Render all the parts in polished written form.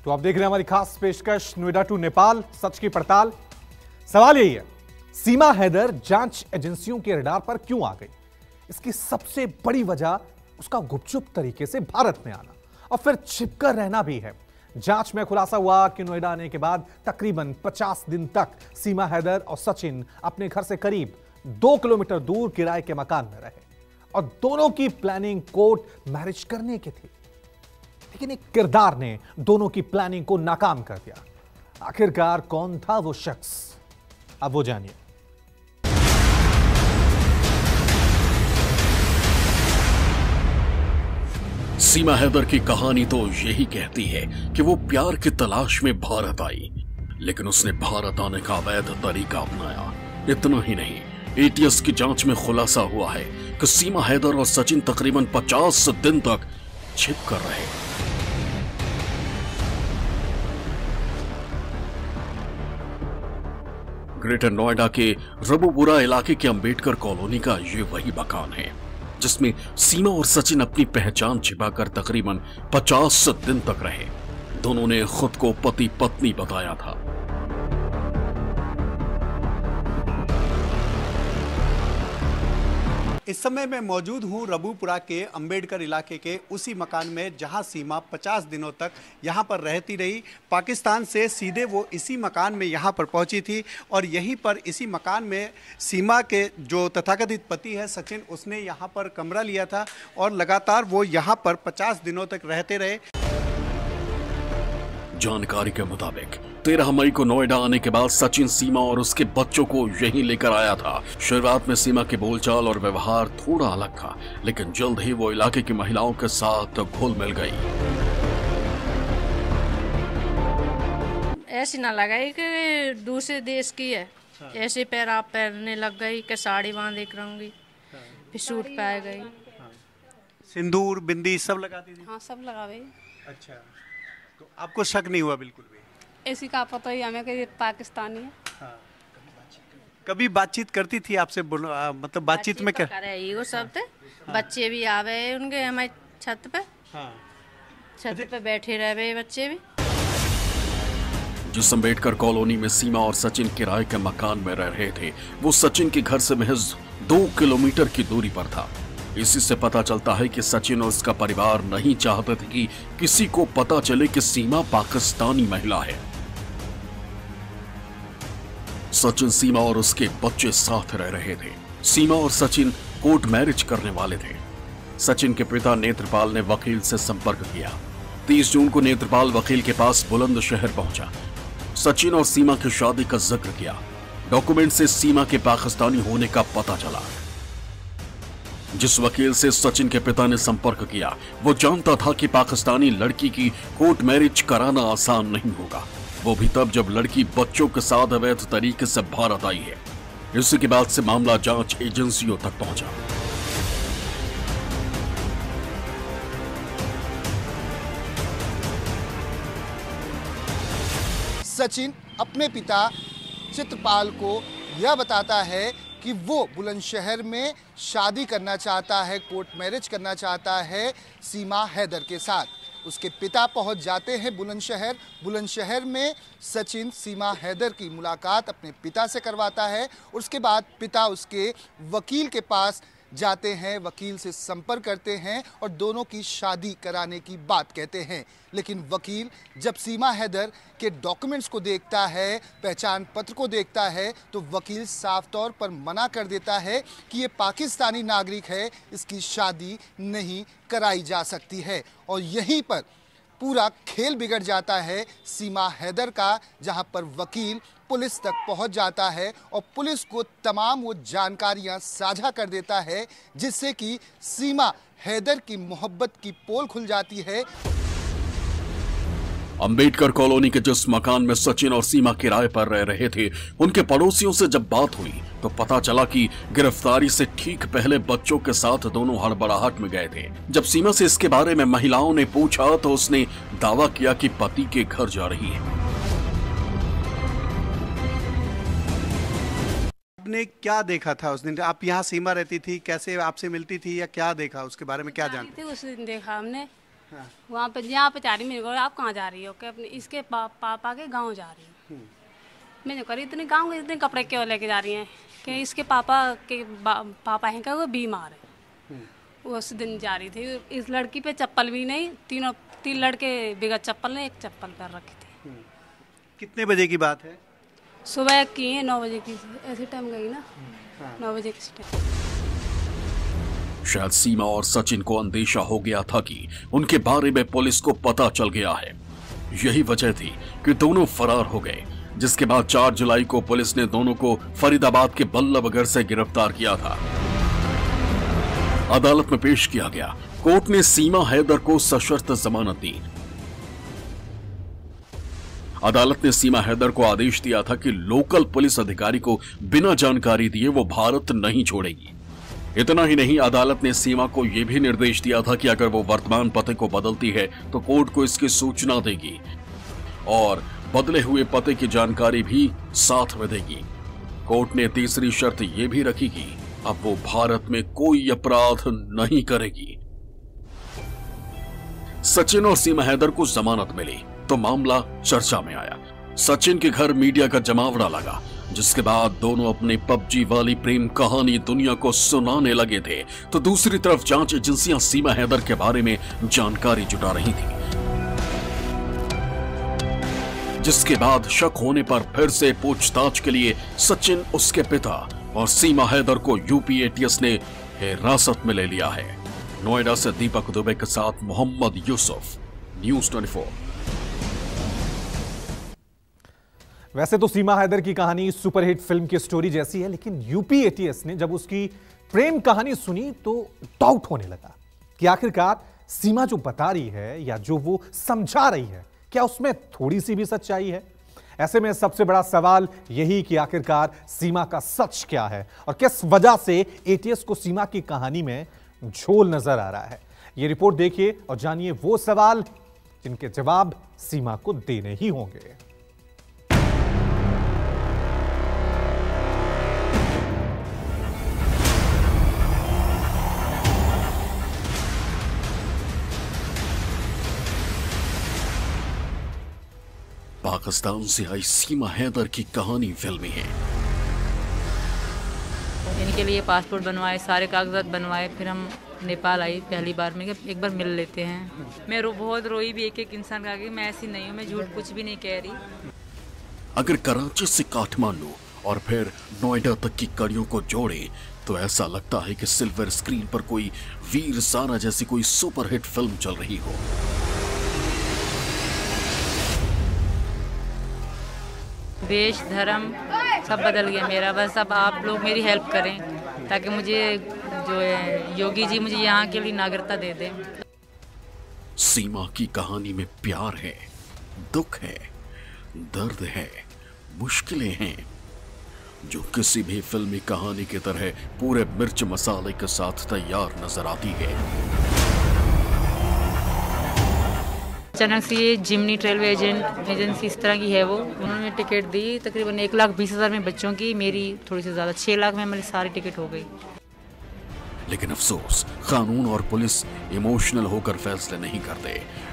तो आप देख रहे हैं हमारी खास पेशकश नोएडा टू नेपाल, सच की पड़ताल। सवाल यही है, सीमा हैदर जांच एजेंसियों के रडार पर क्यों आ गई? इसकी सबसे बड़ी वजह उसका गुपचुप तरीके से भारत में आना और फिर छिपकर रहना भी है। जांच में खुलासा हुआ कि नोएडा आने के बाद तकरीबन 50 दिन तक सीमा हैदर और सचिन अपने घर से करीब 2 किलोमीटर दूर किराए के मकान में रहे और दोनों की प्लानिंग कोर्ट मैरिज करने की थी। लेकिन एक किरदार ने दोनों की प्लानिंग को नाकाम कर दिया। आखिरकार कौन था वो शख्स? अब वो जानिए। सीमा हैदर की कहानी तो यही कहती है कि वो प्यार की तलाश में भारत आई, लेकिन उसने भारत आने का अवैध तरीका अपनाया। इतना ही नहीं, एटीएस की जांच में खुलासा हुआ है कि सीमा हैदर और सचिन तकरीबन 50 दिन तक छिप कर रहे। ग्रेटर नोएडा के रबुपुरा इलाके के अंबेडकर कॉलोनी का ये वही मकान है जिसमें सीमा और सचिन अपनी पहचान छिपाकर तकरीबन 50 दिन तक रहे। दोनों ने खुद को पति पत्नी बताया था। इस समय मैं मौजूद हूं रबुपुरा के अंबेडकर इलाके के उसी मकान में जहां सीमा 50 दिनों तक यहां पर रहती रही। पाकिस्तान से सीधे वो इसी मकान में यहां पर पहुंची थी और यहीं पर इसी मकान में सीमा के जो तथाकथित पति है सचिन, उसने यहां पर कमरा लिया था और लगातार वो यहां पर 50 दिनों तक रहते रहे। जानकारी के मुताबिक 13 मई को नोएडा आने के बाद सचिन सीमा और उसके बच्चों को यहीं लेकर आया था। शुरुआत में सीमा के बोलचाल और व्यवहार थोड़ा अलग था, लेकिन जल्द ही वो इलाके की महिलाओं के साथ घुल मिल गई। ऐसी ना लगाई कि दूसरे देश की है। ऐसे पैर आप पहनने लग गई कि साड़ी बांध एक रहूंगी, फिर सूट पहन गई। सिंदूर बिंदी सब लगाती थी? हाँ, सब लगा गई। अच्छा, तो आपको शक नहीं हुआ बिल्कुल भी? ऐसी का पता ही हमें कि पाकिस्तानी है। हाँ। कभी बातचीत करती थी आपसे? मतलब बातचीत में क्या करे वो सब थे? हाँ। बच्चे भी आवे उनके हमारे छत पे। हाँ। छत पे बैठे रहे बच्चे भी। जिस अंबेडकर कॉलोनी में सीमा और सचिन किराए के मकान में रह रहे थे, वो सचिन के घर से महज 2 किलोमीटर की दूरी पर था। इसी से पता चलता है कि सचिन और उसका परिवार नहीं चाहते थे कि किसी को पता चले कि सीमा पाकिस्तानी महिला है। सचिन, सीमा और उसके बच्चे साथ रह रहे थे। सीमा और सचिन कोर्ट मैरिज करने वाले थे। सचिन के पिता नेत्रपाल ने वकील से संपर्क किया। 30 जून को नेत्रपाल वकील के पास बुलंदशहर पहुंचा। सचिन और सीमा की शादी का जिक्र किया। डॉक्यूमेंट से सीमा के पाकिस्तानी होने का पता चला। जिस वकील से सचिन के पिता ने संपर्क किया, वो जानता था कि पाकिस्तानी लड़की की कोर्ट मैरिज कराना आसान नहीं होगा, वो भी तब जब लड़की बच्चों के साथ अवैध तरीके से भारत आई है। इसी के बाद से मामला जांच एजेंसियों तक पहुंचा। सचिन अपने पिता चित्रपाल को यह बताता है कि वो बुलंदशहर में शादी करना चाहता है, कोर्ट मैरिज करना चाहता है सीमा हैदर के साथ। उसके पिता पहुंच जाते हैं बुलंदशहर। बुलंदशहर में सचिन सीमा हैदर की मुलाकात अपने पिता से करवाता है। उसके बाद पिता उसके वकील के पास जाते हैं, वकील से संपर्क करते हैं और दोनों की शादी कराने की बात कहते हैं। लेकिन वकील जब सीमा हैदर के डॉक्यूमेंट्स को देखता है, पहचान पत्र को देखता है, तो वकील साफ तौर पर मना कर देता है कि ये पाकिस्तानी नागरिक है, इसकी शादी नहीं कराई जा सकती है। और यहीं पर पूरा खेल बिगड़ जाता है सीमा हैदर का, जहां पर वकील पुलिस तक पहुंच जाता है और पुलिस को तमाम वो जानकारियां साझा कर देता है, जिससे कि सीमा हैदर की मोहब्बत की पोल खुल जाती है। अंबेडकर कॉलोनी के जिस मकान में सचिन और सीमा किराए पर रह रहे थे, उनके पड़ोसियों से जब बात हुई तो पता चला कि गिरफ्तारी से ठीक पहले बच्चों के साथ दोनों हड़बड़ाहट में गए थे। जब सीमा से इसके बारे में महिलाओं ने पूछा तो उसने दावा किया कि पति के घर जा रही है। आपने क्या देखा था उस दिन? आप यहाँ सीमा रहती थी, कैसे आपसे मिलती थी या क्या देखा, उसके बारे में क्या जानते? उस दिन देखा हमने वहाँ पे यहाँ पे जा रही, मेरे को आप कहाँ जा रही हो? कि अपने इसके पापा के गांव जा रही हूँ। मैंने कहा इतने गांव के इतने कपड़े क्यों लेके जा रही हैं? कि इसके पापा के पापा हैं क्या, वो बीमार है। वो उस दिन जा रही थी, इस लड़की पे चप्पल भी नहीं, तीन लड़के बिगड़ चप्पल ने एक चप्पल कर रखी थी। कितने बजे की बात है? सुबह की है 9 बजे की, ऐसे टाइम गई ना, 9 बजे की टाइम। शायद सीमा और सचिन को अंदेशा हो गया था कि उनके बारे में पुलिस को पता चल गया है। यही वजह थी कि दोनों फरार हो गए, जिसके बाद 4 जुलाई को पुलिस ने दोनों को फरीदाबाद के बल्लभगढ़ से गिरफ्तार किया था। अदालत में पेश किया गया। कोर्ट ने सीमा हैदर को सशर्त जमानत दी। अदालत ने सीमा हैदर को आदेश दिया था कि लोकल पुलिस अधिकारी को बिना जानकारी दिए वो भारत नहीं छोड़ेगी। इतना ही नहीं, अदालत ने सीमा को यह भी निर्देश दिया था कि अगर वो वर्तमान पते को बदलती है तो कोर्ट को इसकी सूचना देगी और बदले हुए पते की जानकारी भी साथ में देगी। कोर्ट ने तीसरी शर्त यह भी रखी कि अब वो भारत में कोई अपराध नहीं करेगी। सचिन और सीमा हैदर को जमानत मिली तो मामला चर्चा में आया। सचिन के घर मीडिया का जमावड़ा लगा, जिसके बाद दोनों अपनी पबजी वाली प्रेम कहानी दुनिया को सुनाने लगे थे, तो दूसरी तरफ जांच एजेंसियां सीमा हैदर के बारे में जानकारी जुटा रही थी, जिसके बाद शक होने पर फिर से पूछताछ के लिए सचिन, उसके पिता और सीमा हैदर को यूपी एटीएस ने हिरासत में ले लिया है। नोएडा से दीपक दुबे के साथ मोहम्मद यूसुफ, न्यूज़ 24। वैसे तो सीमा हैदर की कहानी सुपरहिट फिल्म की स्टोरी जैसी है, लेकिन यूपी एटीएस ने जब उसकी प्रेम कहानी सुनी तो डाउट होने लगा कि आखिरकार सीमा जो बता रही है या जो वो समझा रही है, क्या उसमें थोड़ी सी भी सच्चाई है। ऐसे में सबसे बड़ा सवाल यही कि आखिरकार सीमा का सच क्या है और किस वजह से एटीएस को सीमा की कहानी में झोल नजर आ रहा है। यह रिपोर्ट देखिए और जानिए वो सवाल जिनके जवाब सीमा को देने ही होंगे। पाकिस्तान से आई सीमा हैदर की कहानी फिल्मी है। इनके लिए पासपोर्ट बनवाए, सारे कागजात बनवाए, फिर हम नेपाल आई पहली बार में, एक बार मिल लेते हैं। मैं बहुत रोई भी एक इंसान का कि मैं ऐसी नहीं हूँ, मैं झूठ कुछ भी नहीं कह रही। अगर कराची से काठमांडू और फिर नोएडा तक की कड़ियों को जोड़े तो ऐसा लगता है कि सिल्वर स्क्रीन पर कोई वीर सारा जैसी कोई सुपरहिट फिल्म चल रही हो। देश धर्म सब बदल गया मेरा। बस अब आप लोग मेरी हेल्प करें ताकि मुझे जो है योगी जी मुझे यहाँ के लिए नागरिकता दे दें। सीमा की कहानी में प्यार है, दुख है, दर्द है, मुश्किलें हैं, जो किसी भी फिल्मी कहानी की तरह पूरे मिर्च मसाले के साथ तैयार नजर आती है। अचानक से ये जिमनी ट्रेवल एजेंसी इस तरह की है, वो उन्होंने टिकट दी तकरीबन 1,20,000 में बच्चों की, मेरी थोड़ी सी ज़्यादा 6 लाख में मेरी सारी टिकट हो गई। लेकिन अफसोस कानून और पुलिस इमोशनल होकर फैसले नहीं करते।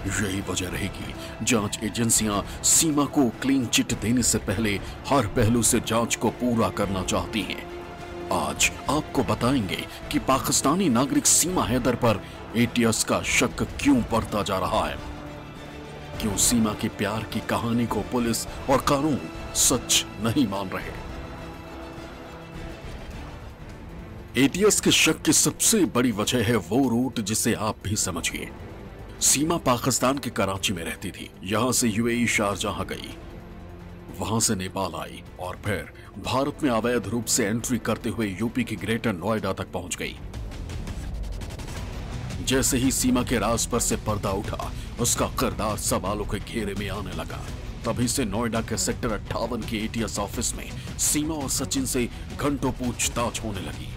यही वजह रहेगी जांच एजेंसियां सीमा को क्लीन चिट देने से पहले हर पहलू से जांच को पूरा करना चाहती हैं। आज आपको बताएंगे कि पाकिस्तानी नागरिक सीमा हैदर पर एटीएस का शक क्यों बढ़ता जा रहा है, क्यों सीमा के प्यार की कहानी को पुलिस और कानून सच नहीं मान रहे। एटीएस के शक की सबसे बड़ी वजह है वो रूट जिसे आप भी समझिए। सीमा पाकिस्तान के कराची में रहती थी, यहां से यूएई शारजाह गई, वहां से नेपाल आई और फिर भारत में अवैध रूप से एंट्री करते हुए यूपी की ग्रेटर नोएडा तक पहुंच गई। जैसे ही सीमा के राज पर से पर्दा उठा, उसका किरदार सवालों के घेरे में आने लगा। तभी से नोएडा के सेक्टर 58 के एटीएस ऑफिस में सीमा और सचिन से घंटों पूछताछ होने लगी।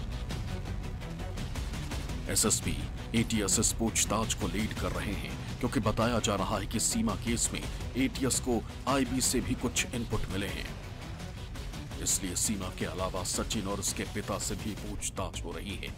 एसएसपी एटीएस इस पूछताछ को लीड कर रहे हैं क्योंकि बताया जा रहा है कि सीमा केस में एटीएस को आईबी से भी कुछ इनपुट मिले हैं। इसलिए सीमा के अलावा सचिन और उसके पिता से भी पूछताछ हो रही है।